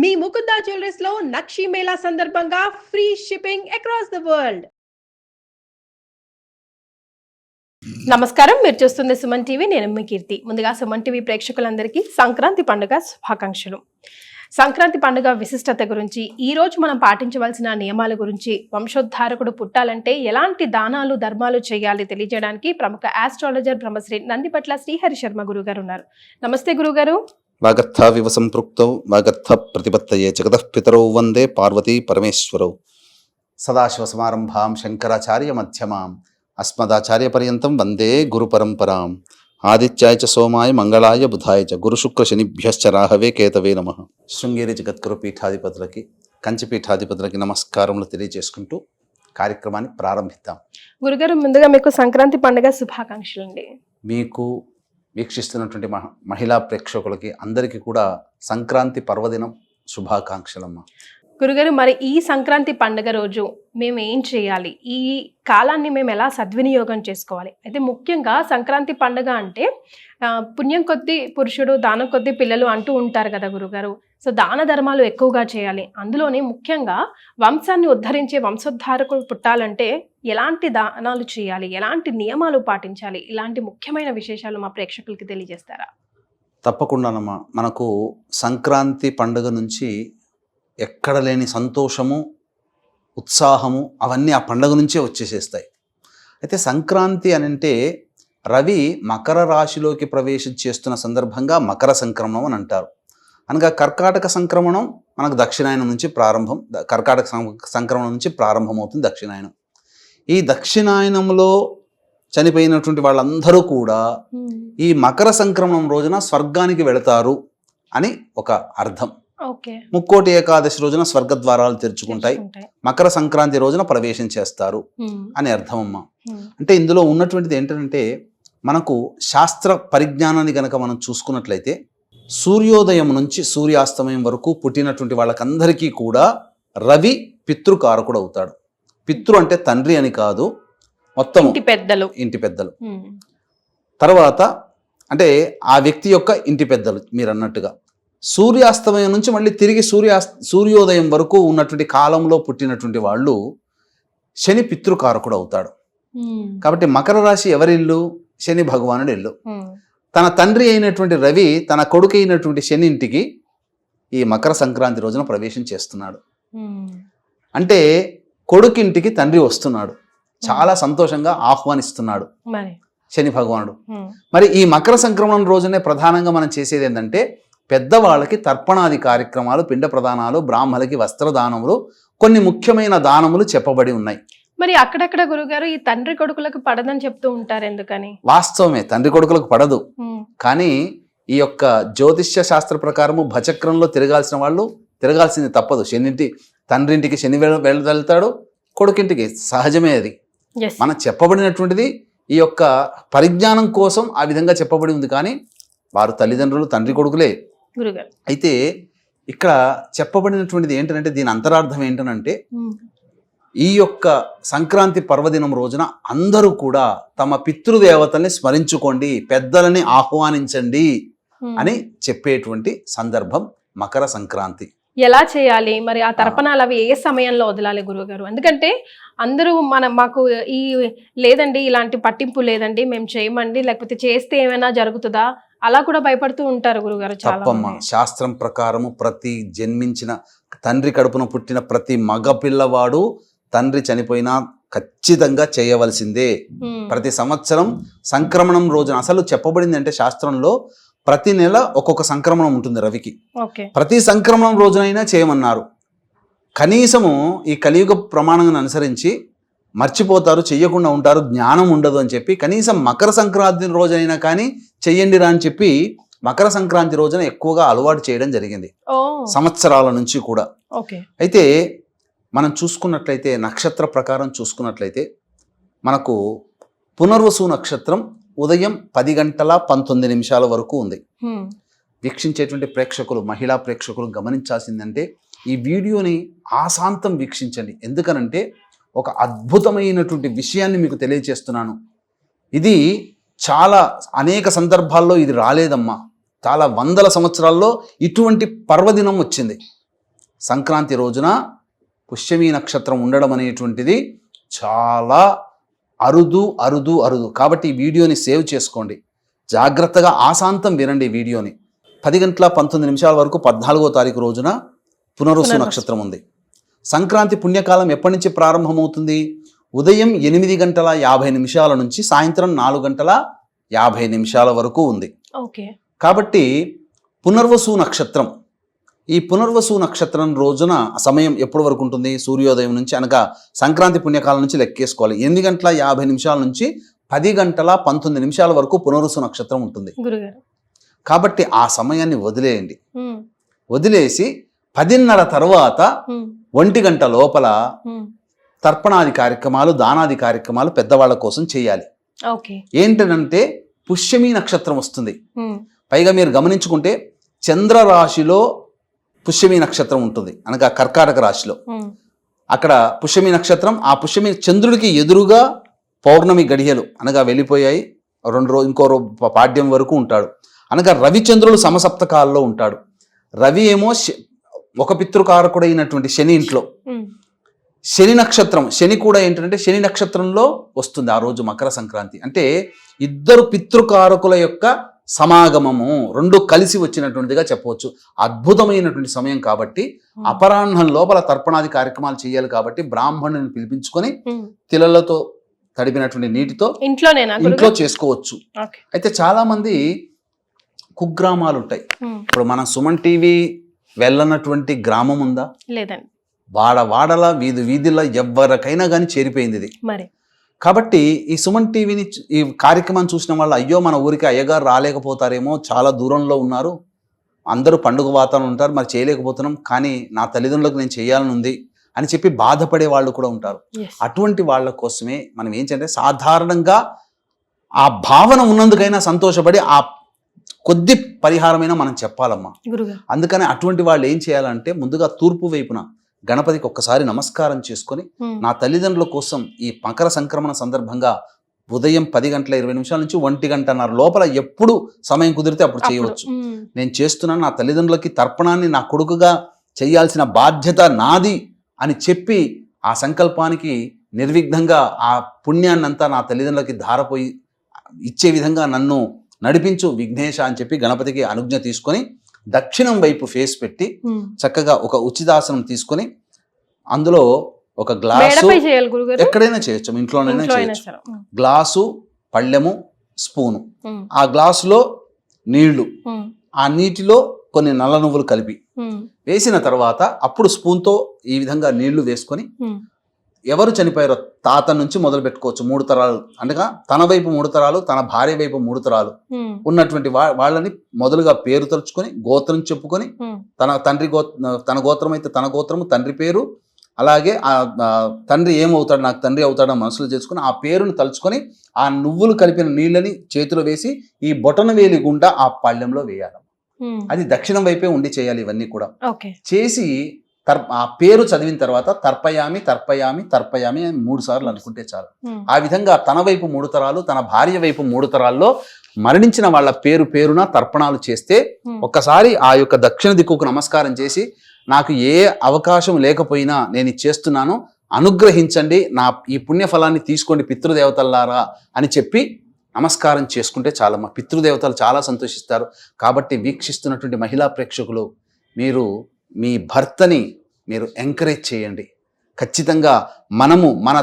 మీ Mukunda jewellers లో నక్షి మేళా సందర్భంగా free shipping across the world. నమస్కారం, మీరు చూస్తుంది సుమన్ టీవీ. నేను మీ కీర్తి. ముందుగా సుమన్ టీవీ ప్రేక్షకులందరికీ సంక్రాంతి పండుగ శుభాకాంక్షలు. సంక్రాంతి పండుగ విశిష్టత గురించి, ఈ రోజు మనం పాటించవలసిన నియమాల గురించి, వంశోద్ధారకుడు పుట్టాలంటే ఎలాంటి దానాలు ధర్మాలు చేయాలి తెలియజేయడానికి ప్రముఖ ఆస్ట్రాలజర్ బ్రహ్మశ్రీ నందిపట్ల శ్రీహరి శర్మ గురుగారు ఉన్నారు. నమస్తే గురుగారు. వాగర్థ వివ సంపృక్తౌ వాగర్థ ప్రతిపత్తయే జగతః పితరౌ వందే పార్వతీ పరమేశ్వరౌ. సదాశివ సమారంభాం శంకరాచార్య మధ్యమాం అస్మదాచార్య పర్యంతం వందే గురు పరంపరాం. ఆదిత్యాయ చ సోమాయ మంగళాయ బుధాయ చ గురు శుక్ర శనిభ్యశ్చ రాహవే కేతవే నమః. శృంగేరి జగద్గురు పీఠాధిపతులకి, కంచి పీఠాధిపతులకి నమస్కారములు తెలియజేసుకుంటూ కార్యక్రమాన్ని ప్రారంభిద్దాం. గురుగారు, ముందుగా మీకు సంక్రాంతి పండుగ శుభాకాంక్షలు అండి. మీకు వీక్షిస్తున్నటువంటి మహిళా ప్రేక్షకులకి అందరికీ కూడా సంక్రాంతి పర్వదినం శుభాకాంక్షలమ్మా. గురుగారు, మరి ఈ సంక్రాంతి పండుగ రోజు మేము ఏం చేయాలి? ఈ కాలాన్ని మేము ఎలా సద్వినియోగం చేసుకోవాలి? అయితే ముఖ్యంగా సంక్రాంతి పండుగ అంటే పుణ్యం కొద్దీ పురుషుడు, దానం కొద్దీ పిల్లలు అంటూ ఉంటారు కదా గురుగారు. సో దాన ధర్మాలు ఎక్కువగా చేయాలి. అందులోనే ముఖ్యంగా వంశాన్ని ఉద్ధరించే వంశోద్ధారకులు పుట్టాలంటే ఎలాంటి దానాలు చేయాలి, ఎలాంటి నియమాలు పాటించాలి, ఇలాంటి ముఖ్యమైన విశేషాలు మా ప్రేక్షకులకి తెలియజేస్తారా? తప్పకుండానమ్మా. మనకు సంక్రాంతి పండుగ నుంచి ఎక్కడ లేని సంతోషము, ఉత్సాహము అవన్నీ ఆ పండుగ నుంచే వచ్చేసేస్తాయి. అయితే సంక్రాంతి అని అంటే రవి మకర రాశిలోకి ప్రవేశం చేస్తున్న సందర్భంగా మకర సంక్రమణం అని అంటారు. అనగా కర్కాటక సంక్రమణం మనకు దక్షిణాయనం నుంచి ప్రారంభం, కర్కాటక సంక్రమణం నుంచి ప్రారంభమవుతుంది దక్షిణాయనం. ఈ దక్షిణాయనంలో చనిపోయినటువంటి వాళ్ళందరూ కూడా ఈ మకర సంక్రమణం రోజున స్వర్గానికి వెళతారు అని ఒక అర్థం. ముక్కోటి ఏకాదశి రోజున స్వర్గద్వారాలు తెరుచుకుంటాయి, మకర సంక్రాంతి రోజున ప్రవేశం చేస్తారు అని అర్థం అమ్మా. అంటే ఇందులో ఉన్నటువంటిది ఏంటంటే, మనకు శాస్త్ర పరిజ్ఞానాన్ని గనక మనం చూసుకున్నట్లయితే సూర్యోదయం నుంచి సూర్యాస్తమయం వరకు పుట్టినటువంటి వాళ్ళకందరికీ కూడా రవి పితృకారకుడు అవుతాడు. పితృ అంటే తండ్రి అని కాదు, మొత్తం ఇంటి పెద్దలు. తర్వాత అంటే ఆ వ్యక్తి యొక్క ఇంటి పెద్దలు మీరు అన్నట్టుగా. సూర్యాస్తమయం నుంచి మళ్ళీ తిరిగి సూర్యోదయం వరకు ఉన్నటువంటి కాలంలో పుట్టినటువంటి వాళ్ళు శని పితృకారకుడు అవుతాడు. కాబట్టి మకర రాశి ఎవరిల్లు? శని భగవానుడు ఇల్లు. తన తండ్రి అయినటువంటి రవి తన కొడుకు అయినటువంటి శని ఇంటికి ఈ మకర సంక్రాంతి రోజున ప్రవేశం చేస్తున్నాడు. అంటే కొడుకింటికి తండ్రి వస్తున్నాడు, చాలా సంతోషంగా ఆహ్వానిస్తున్నాడు శని భగవానుడు. మరి ఈ మకర సంక్రమణం రోజునే ప్రధానంగా మనం చేసేది ఏంటంటే, పెద్దవాళ్ళకి తర్పణాది కార్యక్రమాలు, పిండ ప్రదానాలు, బ్రాహ్మలకి వస్త్రదానములు, కొన్ని ముఖ్యమైన దానములు చెప్పబడి ఉన్నాయి. మరి అక్కడక్కడ గురుగారు ఈ తండ్రి కొడుకులకు పడదని చెప్తూ ఉంటారు, ఎందుకని? వాస్తవమే, తండ్రి కొడుకులకు పడదు. కానీ ఈ యొక్క జ్యోతిష్య శాస్త్ర ప్రకారము భచక్రంలో తిరగాల్సిన వాళ్ళు తిరగాల్సింది తప్పదు. తండ్రింటికి శని వెళ్తాడు, కొడుకింటికి, సహజమే అది. మనం చెప్పబడినటువంటిది ఈ యొక్క పరిజ్ఞానం కోసం ఆ విధంగా చెప్పబడి ఉంది. కానీ వారు తల్లిదండ్రులు తండ్రి కొడుకులే. అయితే ఇక్కడ చెప్పబడినటువంటిది ఏంటంటే, దీని అంతరార్థం ఏంటనంటే, ఈ యొక్క సంక్రాంతి పర్వదినం రోజున అందరూ కూడా తమ పితృదేవతల్ని స్మరించుకోండి, పెద్దలని ఆహ్వానించండి అని చెప్పేటువంటి సందర్భం మకర సంక్రాంతి. ఎలా చేయాలి మరి? ఆ తర్పణాలు అవి ఏ సమయంలో వదలాలి గురువుగారు? ఎందుకంటే అందరూ మాకు ఈ లేదండి, ఇలాంటి పట్టింపు లేదండి, మేము చేయమండి, లేకపోతే చేస్తే ఏమైనా జరుగుతుందా, అలా కూడా భయపడుతూ ఉంటారు గురుగారు. తప్పమ్మా. శాస్త్రం ప్రకారము ప్రతి జన్మించిన తండ్రి కడుపున పుట్టిన ప్రతి మగ పిల్లవాడు తండ్రి చనిపోయినా ఖచ్చితంగా చేయవలసిందే. ప్రతి సంవత్సరం సంక్రమణం రోజున, అసలు చెప్పబడింది అంటే శాస్త్రంలో ప్రతి నెల ఒక్కొక్క సంక్రమణం ఉంటుంది రవికి. ప్రతి సంక్రమణం రోజునైనా చేయమన్నారు. కనీసము ఈ కలియుగ ప్రమాణాన్ని అనుసరించి మర్చిపోతారు, చెయ్యకుండా ఉంటారు, జ్ఞానం ఉండదు అని చెప్పి కనీసం మకర సంక్రాంతి రోజైనా కానీ చెయ్యండిరా అని చెప్పి మకర సంక్రాంతి రోజున ఎక్కువగా అలవాటు చేయడం జరిగింది సంవత్సరాల నుంచి కూడా. అయితే మనం చూసుకున్నట్లయితే నక్షత్ర ప్రకారం చూసుకున్నట్లయితే మనకు పునర్వసు నక్షత్రం ఉదయం 10:19 వరకు ఉంది. వీక్షించేటువంటి ప్రేక్షకులు, మహిళా ప్రేక్షకులు గమనించాల్సిందంటే ఈ వీడియోని ఆశాంతం వీక్షించండి. ఎందుకనంటే ఒక అద్భుతమైనటువంటి విషయాన్ని మీకు తెలియజేస్తున్నాను. ఇది చాలా అనేక సందర్భాల్లో ఇది రాలేదమ్మా. చాలా వందల సంవత్సరాల్లో ఇటువంటి పర్వదినం వచ్చింది. సంక్రాంతి రోజున పుష్యమి నక్షత్రం ఉండడం అనేటువంటిది చాలా అరుదు అరుదు అరుదు. కాబట్టి ఈ వీడియోని సేవ్ చేసుకోండి, జాగ్రత్తగా ఆశాంతం వినండి ఈ వీడియోని. 10:19 వరకు 14వ తారీఖు రోజున పునర్వసు నక్షత్రం ఉంది. సంక్రాంతి పుణ్యకాలం ఎప్పటి నుంచి ప్రారంభమవుతుంది? ఉదయం 8:50 నుంచి సాయంత్రం 4:50 వరకు ఉంది. ఓకే. కాబట్టి పునర్వసు నక్షత్రం, ఈ పునర్వసు నక్షత్రం రోజున సమయం ఎప్పటి వరకు ఉంటుంది? సూర్యోదయం నుంచి, అనగా సంక్రాంతి పుణ్యకాలం నుంచి లెక్కేసుకోవాలి. 8:50 నుంచి 10:19 వరకు పునర్వసు నక్షత్రం ఉంటుంది. కాబట్టి ఆ సమయాన్ని వదిలేయండి. వదిలేసి 10:30 తర్వాత 1 గంట లోపల తర్పణాది కార్యక్రమాలు, దానాది కార్యక్రమాలు పెద్దవాళ్ళ కోసం చేయాలి. ఏంటంటే పుష్యమి నక్షత్రం వస్తుంది. పైగా మీరు గమనించుకుంటే చంద్రరాశిలో పుష్యమి నక్షత్రం ఉంటుంది, అనగా కర్కాటక రాశిలో. అక్కడ పుష్యమి నక్షత్రం, ఆ పుష్యమి చంద్రుడికి ఎదురుగా పౌర్ణమి గడియలు అనగా వెళ్ళిపోయాయి. 2 రోజు ఇంకో పాడ్యం వరకు ఉంటాడు. అనగా రవిచంద్రుడు సమసప్తకాల్లో ఉంటాడు. రవి ఏమో ఒక పితృకారకుడైనటువంటి శని ఇంట్లో, శని నక్షత్రం, శని కూడా ఏంటంటే శని నక్షత్రంలో వస్తుంది ఆ రోజు మకర సంక్రాంతి. అంటే ఇద్దరు పితృకారకుల యొక్క సమాగమము, 2 కలిసి వచ్చినటువంటిదిగా చెప్పవచ్చు. అద్భుతమైనటువంటి సమయం కాబట్టి అపరాహ్నం లోపల తర్పణాది కార్యక్రమాలు చేయాలి. కాబట్టి బ్రాహ్మణుని పిలిపించుకొని తిలలతో తడిపినటువంటి నీటితో ఇంట్లో చేసుకోవచ్చు. అయితే చాలా మంది కుగ్రామాలు ఉంటాయి. ఇప్పుడు మన సుమన్ టీవీ వెళ్ళనటువంటి గ్రామం ఉందా? లేదండి. వాడల వీధిలో ఎవరికైనా కానీ చేరిపోయింది ఇది. కాబట్టి ఈ సుమన్ టీవీని, ఈ కార్యక్రమాన్ని చూసిన వాళ్ళు, అయ్యో మన ఊరికి అయ్యగారు రాలేకపోతారేమో, చాలా దూరంలో ఉన్నారు, అందరూ పండుగ వాతావరణం ఉంటారు, మరి చేయలేకపోతున్నాం, కానీ నా తల్లిదండ్రులకు నేను చేయాలని ఉంది అని చెప్పి బాధపడే వాళ్ళు కూడా ఉంటారు. అటువంటి వాళ్ళ కోసమే మనం ఏం చేయాలంటే, సాధారణంగా ఆ భావన ఉన్నందుకైనా సంతోషపడి ఆ కొద్ది పరిహారమైనా మనం చెప్పాలమ్మా. అందుకని అటువంటి వాళ్ళు ఏం చేయాలంటే, ముందుగా తూర్పు వైపున గణపతికి ఒక్కసారి నమస్కారం చేసుకొని, నా తల్లిదండ్రుల కోసం ఈ మకర సంక్రమణ సందర్భంగా ఉదయం 10:20 నుంచి 1:30 లోపల ఎప్పుడు సమయం కుదిరితే అప్పుడు చేయవచ్చు. నేను చేస్తున్నాను, నా తల్లిదండ్రులకి తర్పణాన్ని నా కొడుకుగా చేయాల్సిన బాధ్యత నాది అని చెప్పి ఆ సంకల్పానికి నిర్విఘ్నంగా ఆ పుణ్యాన్నంతా నా తల్లిదండ్రులకి ధారపోయి ఇచ్చే విధంగా నన్ను నడిపించు విఘ్నేశ అని చెప్పి గణపతికి అనుజ్ఞ తీసుకొని దక్షిణం వైపు ఫేస్ పెట్టి చక్కగా ఒక ఉచితాసనం తీసుకొని అందులో ఒక గ్లాసు, ఎక్కడైనా చేయొచ్చు, ఇంట్లోనైనా చేయొచ్చు, గ్లాసు, పళ్ళెము, స్పూను, ఆ గ్లాసులో నీళ్లు, ఆ నీటిలో కొన్ని నల్ల నువ్వులు కలిపి వేసిన తర్వాత అప్పుడు స్పూన్తో ఈ విధంగా నీళ్లు వేసుకొని, ఎవరు చనిపోయారో తాత నుంచి మొదలు పెట్టుకోవచ్చు, 3 తరాలు, అనగా తన వైపు 3 తరాలు, తన భార్య వైపు 3 తరాలు ఉన్నటువంటి వాళ్ళని మొదలుగా పేరు తలుచుకొని, గోత్రం చెప్పుకొని, తన గోత్రం అయితే తన గోత్రము, తండ్రి పేరు, అలాగే ఆ తండ్రి ఏమవుతాడు, నాకు తండ్రి అవుతాడో మనసులో చేసుకుని ఆ పేరును తలుచుకొని ఆ నువ్వులు కలిపిన నీళ్ళని చేతిలో వేసి ఈ బొటన వేలి గుండా ఆ పళ్ళెంలో వేయాలి. అది దక్షిణం వైపే ఉండి చేయాలి. ఇవన్నీ కూడా చేసి ఆ పేరు చదివిన తర్వాత తర్పయామి తర్పయామి తర్పయామి అని 3 సార్లు అనుకుంటే చాలు. ఆ విధంగా తన వైపు 3 తరాలు, తన భార్య వైపు 3 తరాల్లో మరణించిన వాళ్ళ పేరున తర్పణాలు చేస్తే, ఒక్కసారి ఆ యొక్క దక్షిణ దిక్కుకు నమస్కారం చేసి, నాకు ఏ అవకాశం లేకపోయినా నేను చేస్తున్నాను, అనుగ్రహించండి, నా ఈ పుణ్యఫలాన్ని తీసుకోండి పితృదేవతల్లారా అని చెప్పి నమస్కారం చేసుకుంటే చాలమ్మా. పితృదేవతలు చాలా సంతోషిస్తారు. కాబట్టి వీక్షిస్తున్నటువంటి మహిళా ప్రేక్షకులు, మీరు మీ భర్తని మీరు ఎంకరేజ్ చేయండి. ఖచ్చితంగా మనము మన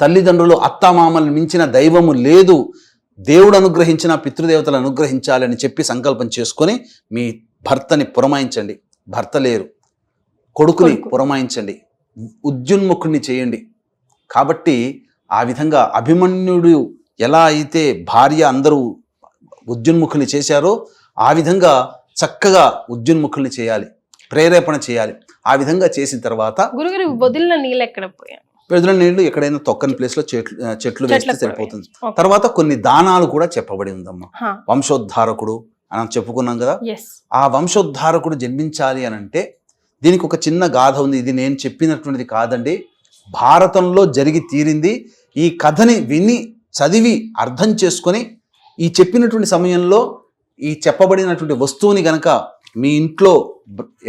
తల్లిదండ్రులు, అత్తామామల్ని మించిన దైవము లేదు, దేవుడు అనుగ్రహించిన పితృదేవతలు అనుగ్రహించాలని చెప్పి సంకల్పం చేసుకొని మీ భర్తని పురమాయించండి. భర్త లేరు, కొడుకుని పురమాయించండి, ఉద్యున్ముఖుణ్ణి చేయండి. కాబట్టి ఆ విధంగా అభిమన్యుడు ఎలా అయితే భార్య అందరూ ఉద్యున్ముఖుల్ని చేశారో ఆ విధంగా చక్కగా ఉద్యున్ముఖుల్ని చేయాలి, ప్రేరేపణ చేయాలి. ఆ విధంగా చేసిన తర్వాత వదిలిన నీళ్ళు ఎక్కడ పోయాయి? వదిలిన నీళ్లు ఎక్కడైనా తొక్కని ప్లేస్ లో చెట్లు వేస్తే సరిపోతుంది. తర్వాత కొన్ని దానాలు కూడా చెప్పబడి ఉందమ్మా. వంశోద్ధారకుడు అని చెప్పుకున్నాం కదా, ఆ వంశోద్ధారకుడు జన్మించాలి అని అంటే దీనికి ఒక చిన్న గాథ ఉంది. ఇది నేను చెప్పినటువంటిది కాదండి, భారతంలో జరిగి తీరింది. ఈ కథని విని చదివి అర్థం చేసుకొని ఈ చెప్పినటువంటి సమయంలో ఈ చెప్పబడినటువంటి వస్తువుని గనక మీ ఇంట్లో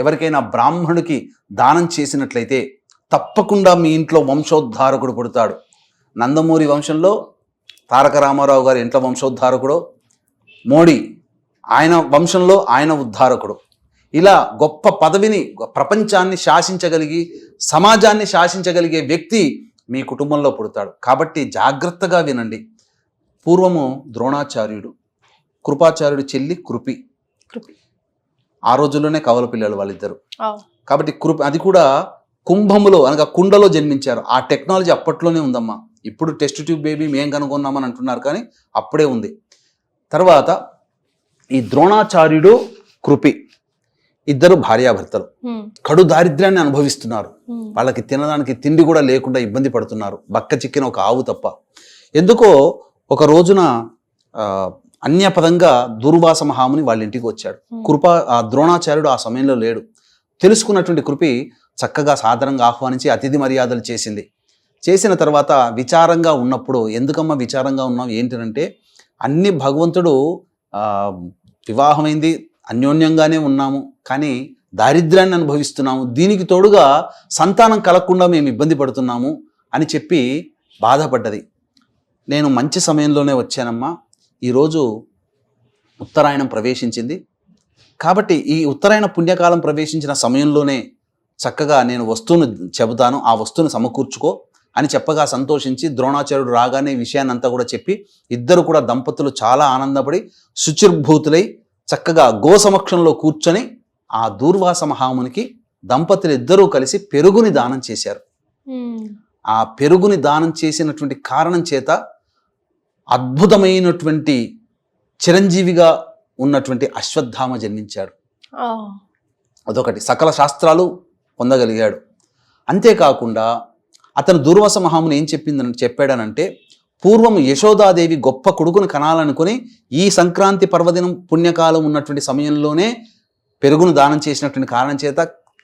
ఎవరికైనా బ్రాహ్మణుడికి దానం చేసినట్లయితే తప్పకుండా మీ ఇంట్లో వంశోద్ధారకుడు పుడతాడు. నందమూరి వంశంలో తారక రామారావు గారి ఇంట్లో వంశోద్ధారకుడు, మోడీ ఆయన వంశంలో ఆయన ఉద్ధారకుడు. ఇలా గొప్ప పదవిని, ప్రపంచాన్ని శాసించగలిగి సమాజాన్ని శాసించగలిగే వ్యక్తి మీ కుటుంబంలో పుడతాడు. కాబట్టి జాగ్రత్తగా వినండి. పూర్వము ద్రోణాచార్యుడు, కృపాచార్యుడు చెల్లి కృపి, ఆ రోజుల్లోనే కవల పిల్లలు వాళ్ళిద్దరు. కాబట్టి అది కూడా కుంభములో అనగా కుండలో జన్మించారు. ఆ టెక్నాలజీ అప్పట్లోనే ఉందమ్మా. ఇప్పుడు టెస్ట్ ట్యూబ్ బేబీ మేం కనుగొన్నామని అంటున్నారు, కానీ అప్పుడే ఉంది. తర్వాత ఈ ద్రోణాచార్యుడు కృపి ఇద్దరు భార్యాభర్తలు కడు దారిద్ర్యాన్ని అనుభవిస్తున్నారు. వాళ్ళకి తినడానికి తిండి కూడా లేకుండా ఇబ్బంది పడుతున్నారు, బక్క చిక్కిన ఒక ఆవు తప్ప. ఎందుకో ఒక రోజున అన్యపదంగా దుర్వాస మహాముని వాళ్ళ ఇంటికి వచ్చాడు. ద్రోణాచార్యుడు ఆ సమయంలో లేడు. తెలుసుకున్నటువంటి కృపి చక్కగా సాధారణంగా ఆహ్వానించి అతిథి మర్యాదలు చేసింది. చేసిన తర్వాత విచారంగా ఉన్నప్పుడు, ఎందుకమ్మా విచారంగా ఉన్నాం ఏంటంటే, అన్ని భగవంతుడు వివాహమైంది, అన్యోన్యంగానే ఉన్నాము, కానీ దారిద్ర్యాన్ని అనుభవిస్తున్నాము, దీనికి తోడుగా సంతానం కలగకుండా మేము ఇబ్బంది పడుతున్నాము అని చెప్పి బాధపడ్డది. నేను మంచి సమయంలోనే వచ్చానమ్మా, ఈరోజు ఉత్తరాయణం ప్రవేశించింది, కాబట్టి ఈ ఉత్తరాయణ పుణ్యకాలం ప్రవేశించిన సమయంలోనే చక్కగా నేను వస్తువును చెబుతాను, ఆ వస్తువును సమకూర్చుకో అని చెప్పగా సంతోషించి ద్రోణాచార్యుడు రాగానే విషయాన్ని అంతా కూడా చెప్పి ఇద్దరు కూడా దంపతులు చాలా ఆనందపడి శుచిర్భూతులై చక్కగా గోసమక్షంలో కూర్చొని ఆ దూర్వాస మహామునికి దంపతులు ఇద్దరూ కలిసి పెరుగుని దానం చేశారు. ఆ పెరుగుని దానం చేసినటువంటి కారణం చేత అద్భుతమైనటువంటి చిరంజీవిగా ఉన్నటువంటి అశ్వత్థామ జన్మించాడు. అదొకటి, సకల శాస్త్రాలు పొందగలిగాడు. అంతేకాకుండా అతను దూర్వాస మహాముని ఏం చెప్పాడనంటే, పూర్వం యశోదాదేవి గొప్ప కొడుకును కనాలనుకుని ఈ సంక్రాంతి పర్వదినం పుణ్యకాలం ఉన్నటువంటి సమయంలోనే పెరుగును దానం చేసినటువంటి కారణం చేత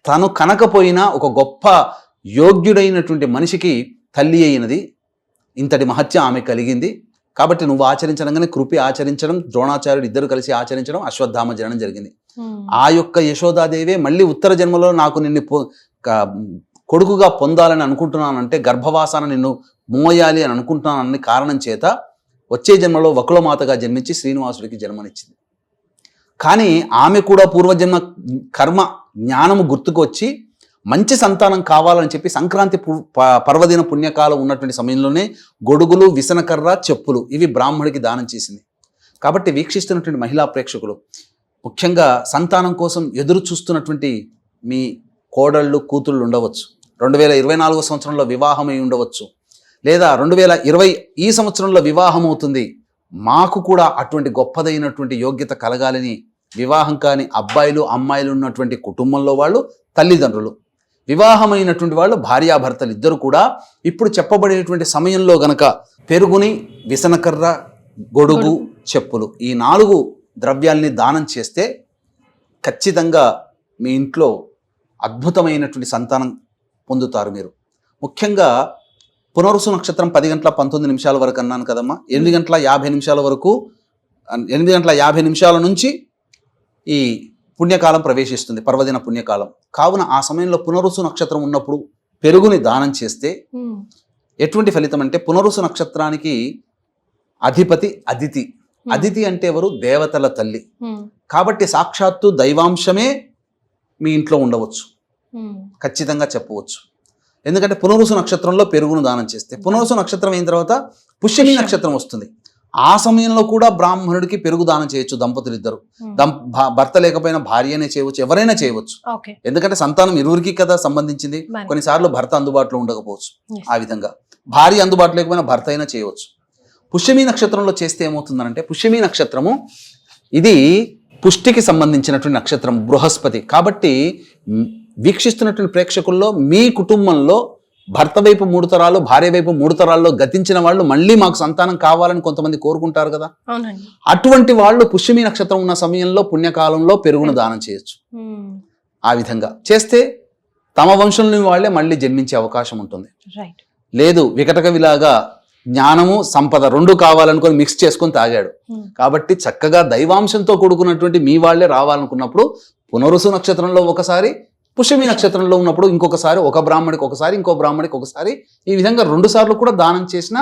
తను కనకపోయినా ఒక గొప్ప యోగ్యుడైనటువంటి మనిషికి తల్లి అయినది. ఇంతటి మహత్యం ఆమె కలిగింది. కాబట్టి నువ్వు ఆచరించడంగానే కృపి ఆచరించడం, ద్రోణాచార్యుడు ఇద్దరు కలిసి ఆచరించడం, అశ్వత్థామ జననం జరిగింది. ఆ యొక్క యశోదాదేవే మళ్ళీ ఉత్తర జన్మలో నాకు నిన్ను కొడుకుగా పొందాలని అనుకుంటున్నానంటే, గర్భవాసాన నిన్ను మోయాలి అని అనుకుంటున్నానని కారణం చేత వచ్చే జన్మలో వకులమాతగా జన్మించి శ్రీనివాసుడికి జన్మనిచ్చింది. కానీ ఆమె కూడా పూర్వజన్మ కర్మ జ్ఞానము గుర్తుకు వచ్చి మంచి సంతానం కావాలని చెప్పి సంక్రాంతి పర్వదిన పుణ్యకాలం ఉన్నటువంటి సమయంలోనే గొడుగులు, విసనకర్ర, చెప్పులు ఇవి బ్రాహ్మడికి దానం చేసింది. కాబట్టి వీక్షిస్తున్నటువంటి మహిళా ప్రేక్షకులు, ముఖ్యంగా సంతానం కోసం ఎదురు చూస్తున్నటువంటి మీ కోడళ్ళు, కూతుళ్ళు ఉండవచ్చు. 2024 సంవత్సరంలో వివాహమై ఉండవచ్చు, లేదా 2020 ఈ సంవత్సరంలో వివాహం అవుతుంది. మాకు కూడా అటువంటి గొప్పదైనటువంటి యోగ్యత కలగాలని వివాహం కాని అబ్బాయిలు, అమ్మాయిలు ఉన్నటువంటి కుటుంబంలో వాళ్ళు, తల్లిదండ్రులు, వివాహమైనటువంటి వాళ్ళు భార్యాభర్తలు ఇద్దరు కూడా ఇప్పుడు చెప్పబడేటువంటి సమయంలో గనక పెరుగుని, విసనకర్ర, గొడుగు, చెప్పులు ఈ 4 ద్రవ్యాల్ని దానం చేస్తే ఖచ్చితంగా మీ ఇంట్లో అద్భుతమైనటువంటి సంతానం పొందుతారు మీరు. ముఖ్యంగా పునరుసు నక్షత్రం 10 గంటల 19 నిమిషాల వరకు అన్నాను కదమ్మా. 8 గంటల 50 నిమిషాల వరకు, 8 గంటల 50 నిమిషాల నుంచి ఈ పుణ్యకాలం ప్రవేశిస్తుంది, పర్వదిన పుణ్యకాలం. కావున ఆ సమయంలో పునరుసు నక్షత్రం ఉన్నప్పుడు పెరుగుని దానం చేస్తే ఎటువంటి ఫలితం అంటే, పునరుసు నక్షత్రానికి అధిపతి అదితి. అదితి అంటే ఎవరు? దేవతల తల్లి. కాబట్టి సాక్షాత్తు దైవాంశమే మీ ఇంట్లో ఉండవచ్చు, ఖచ్చితంగా చెప్పవచ్చు. ఎందుకంటే పునరుసు నక్షత్రంలో పెరుగును దానం చేస్తే, పునరుసు నక్షత్రం అయిన తర్వాత పుష్యమి నక్షత్రం వస్తుంది. ఆ సమయంలో కూడా బ్రాహ్మణుడికి పెరుగు దానం చేయొచ్చు దంపతులు ఇద్దరు. భర్త లేకపోయినా భార్యనే చేయవచ్చు, ఎవరైనా చేయవచ్చు. ఎందుకంటే సంతానం ఇరువురికి కదా సంబంధించింది. కొన్నిసార్లు భర్త అందుబాటులో ఉండకపోవచ్చు, ఆ విధంగా భార్య అందుబాటులో లేకపోయినా భర్త అయినా చేయవచ్చు. పుష్యమి నక్షత్రంలో చేస్తే ఏమవుతుందంటే, పుష్యమి నక్షత్రము ఇది పుష్టికి సంబంధించినటువంటి నక్షత్రం, బృహస్పతి. కాబట్టి వీక్షిస్తున్నటువంటి ప్రేక్షకుల్లో మీ కుటుంబంలో భర్త వైపు 3 తరాలు, భార్య వైపు 3 తరాల్లో గతించిన వాళ్ళు మళ్ళీ మాకు సంతానం కావాలని కొంతమంది కోరుకుంటారు కదా. అటువంటి వాళ్ళు పుష్యమి నక్షత్రం ఉన్న సమయంలో పుణ్యకాలంలో పెరుగును దానం చేయొచ్చు. ఆ విధంగా చేస్తే తమ వంశంలోని వాళ్ళే మళ్ళీ జన్మించే అవకాశం ఉంటుంది. లేదు వికటకవిలాగా జ్ఞానము సంపద రెండు కావాలనుకొని మిక్స్ చేసుకొని తాగాడు. కాబట్టి చక్కగా దైవాంశంతో కూడుకున్నటువంటి మీ వాళ్ళే రావాలనుకున్నప్పుడు పునరుసు నక్షత్రంలో ఒకసారి, పుష్యమి నక్షత్రంలో ఉన్నప్పుడు ఇంకొకసారి, ఒక బ్రాహ్మడికి ఒకసారి, ఇంకో బ్రాహ్మడికి ఒకసారి, ఈ విధంగా 2 సార్లు కూడా దానం చేసిన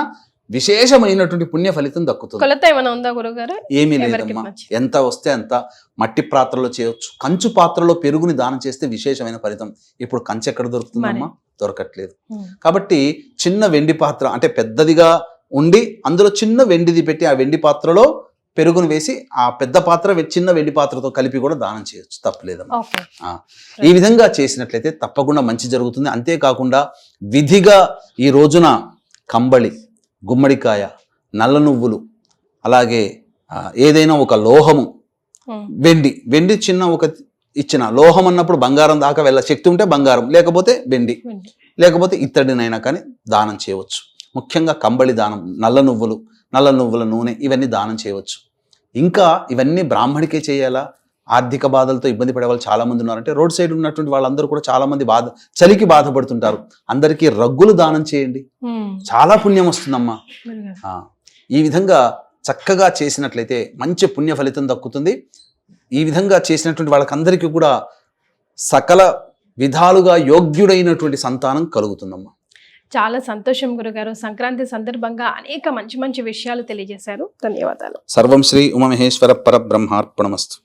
విశేషమైనటువంటి పుణ్య ఫలితం దక్కుతుంది. కొలత ఏమైనా ఉందా గురుగారు? ఏమీ లేదమ్మా, ఎంత వస్తే అంత. మట్టి పాత్రలో చేయొచ్చు, కంచు పాత్రలో పెరుగుని దానం చేస్తే విశేషమైన ఫలితం. ఇప్పుడు కంచె ఎక్కడ దొరుకుతుందమ్మా? దొరకట్లేదు. కాబట్టి చిన్న వెండి పాత్ర అంటే పెద్దదిగా ఉండి అందులో చిన్న వెండిది పెట్టి ఆ వెండి పాత్రలో పెరుగును వేసి ఆ పెద్ద పాత్ర చిన్న వెండి పాత్రతో కలిపి కూడా దానం చేయొచ్చు, తప్పలేదమ్మా. ఈ విధంగా చేసినట్లయితే తప్పకుండా మంచి జరుగుతుంది. అంతేకాకుండా విధిగా ఈ రోజున కంబళి, గుమ్మడికాయ, నల్ల నువ్వులు, అలాగే ఏదైనా ఒక లోహము, వెండి చిన్న ఒక ఇచ్చిన లోహం అన్నప్పుడు బంగారం దాకా వెళ్ళ శక్తి ఉంటే బంగారం, లేకపోతే వెండి, లేకపోతే ఇత్తడినైనా కానీ దానం చేయవచ్చు. ముఖ్యంగా కంబళి దానం, నల్ల నువ్వుల నూనె, ఇవన్నీ దానం చేయవచ్చు. ఇంకా ఇవన్నీ బ్రాహ్మడికే చేయాలా? ఆర్థిక బాధలతో ఇబ్బంది పడే వాళ్ళు చాలా మంది ఉన్నారంటే రోడ్ సైడ్ ఉన్నటువంటి వాళ్ళందరూ కూడా చాలా మంది చలికి బాధపడుతుంటారు. అందరికీ రగ్గులు దానం చేయండి, చాలా పుణ్యం వస్తుందమ్మా. ఈ విధంగా చక్కగా చేసినట్లయితే మంచి పుణ్య ఫలితం దక్కుతుంది. ఈ విధంగా చేసినటువంటి వాళ్ళకందరికీ కూడా సకల విధాలుగా యోగ్యుడైనటువంటి సంతానం కలుగుతుందమ్మా. చాలా సంతోషం గురుగారు. సంక్రాంతి సందర్భంగా అనేక మంచి మంచి విషయాలు తెలియజేశారు. ధన్యవాదాలు. సర్వం శ్రీ ఉమామహేశ్వర పరబ్రహ్మార్పణమస్తు.